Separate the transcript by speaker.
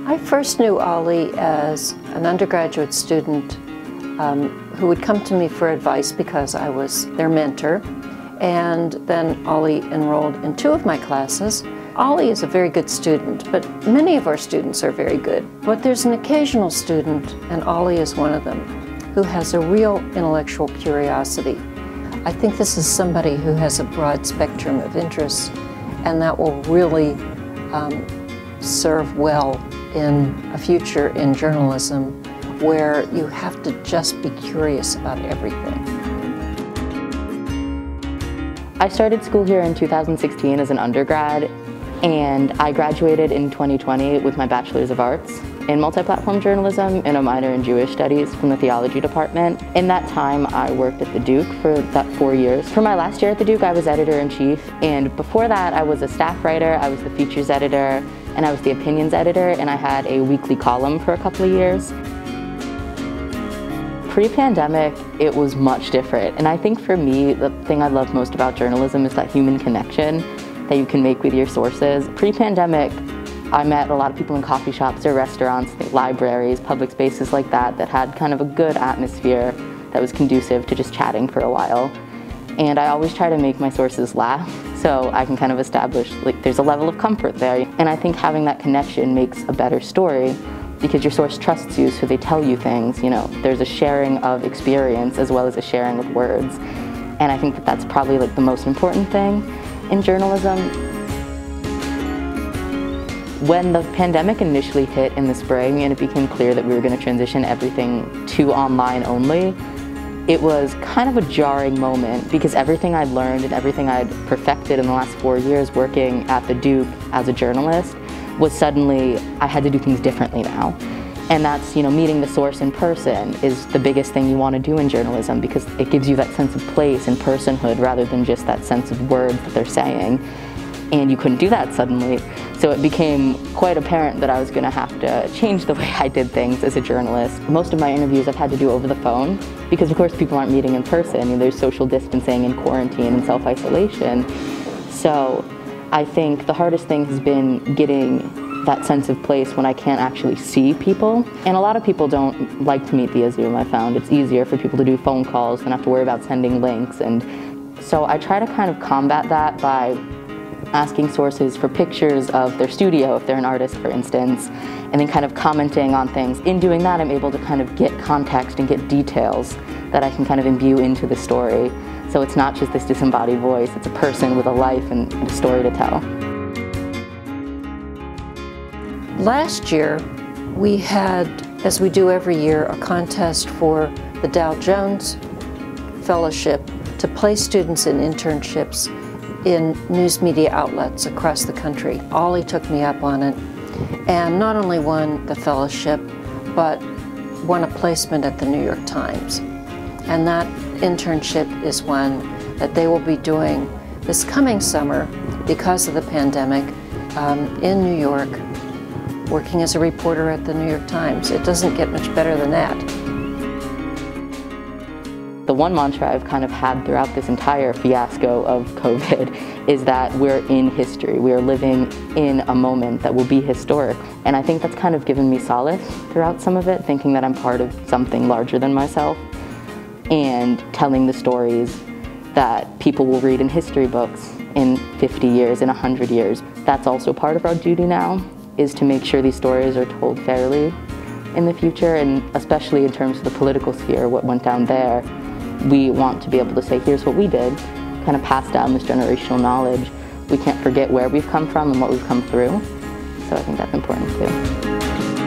Speaker 1: I first knew Ollie as an undergraduate student who would come to me for advice because I was their mentor. And then Ollie enrolled in 2 of my classes. Ollie is a very good student, but many of our students are very good. But there's an occasional student, and Ollie is one of them, who has a real intellectual curiosity. I think this is somebody who has a broad spectrum of interests, and that will really serve well in a future in journalism where you have to just be curious about everything.
Speaker 2: I started school here in 2016 as an undergrad, and I graduated in 2020 with my Bachelor's of Arts in multi-platform journalism and a minor in Jewish studies from the theology department. In that time, I worked at the Duke for that 4 years. For my last year at the Duke, I was editor-in-chief, and before that, I was a staff writer, I was the features editor, and I was the opinions editor, and I had a weekly column for a couple of years. Pre-pandemic, it was much different, and I think for me, the thing I love most about journalism is that human connection that you can make with your sources. Pre-pandemic, I met a lot of people in coffee shops or restaurants, libraries, public spaces like that had kind of a good atmosphere that was conducive to just chatting for a while. And I always try to make my sources laugh, so I can kind of establish, like, there's a level of comfort there. And I think having that connection makes a better story because your source trusts you, so they tell you things, you know. There's a sharing of experience as well as a sharing of words. And I think that that's probably like the most important thing in journalism. When the pandemic initially hit in the spring and it became clear that we were going to transition everything to online only, it was kind of a jarring moment because everything I'd learned and everything I'd perfected in the last 4 years working at the Duke as a journalist was suddenly, I had to do things differently now. And that's, you know, meeting the source in person is the biggest thing you want to do in journalism because it gives you that sense of place and personhood rather than just that sense of words that they're saying. And you couldn't do that suddenly. So it became quite apparent that I was going to have to change the way I did things as a journalist. Most of my interviews I've had to do over the phone because of course people aren't meeting in person. You know, there's social distancing and quarantine and self-isolation. So I think the hardest thing has been getting that sense of place when I can't actually see people. And a lot of people don't like to meet via Zoom, I found. It's easier for people to do phone calls than have to worry about sending links. And so I try to kind of combat that by asking sources for pictures of their studio, if they're an artist, for instance, and then kind of commenting on things. In doing that, I'm able to kind of get context and get details that I can kind of imbue into the story. So it's not just this disembodied voice, it's a person with a life and a story to tell.
Speaker 1: Last year, we had, as we do every year, a contest for the Dow Jones Fellowship to place students in internships in news media outlets across the country. Ollie took me up on it and not only won the fellowship, but won a placement at the New York Times. And that internship is one that they will be doing this coming summer because of the pandemic in New York, working as a reporter at the New York Times. It doesn't get much better than that.
Speaker 2: The one mantra I've kind of had throughout this entire fiasco of COVID is that we're in history. We are living in a moment that will be historic. And I think that's kind of given me solace throughout some of it, thinking that I'm part of something larger than myself and telling the stories that people will read in history books in 50 years, in 100 years. That's also part of our duty now, is to make sure these stories are told fairly in the future, and especially in terms of the political sphere, what went down there. We want to be able to say, here's what we did, kind of pass down this generational knowledge. We can't forget where we've come from and what we've come through. So I think that's important too.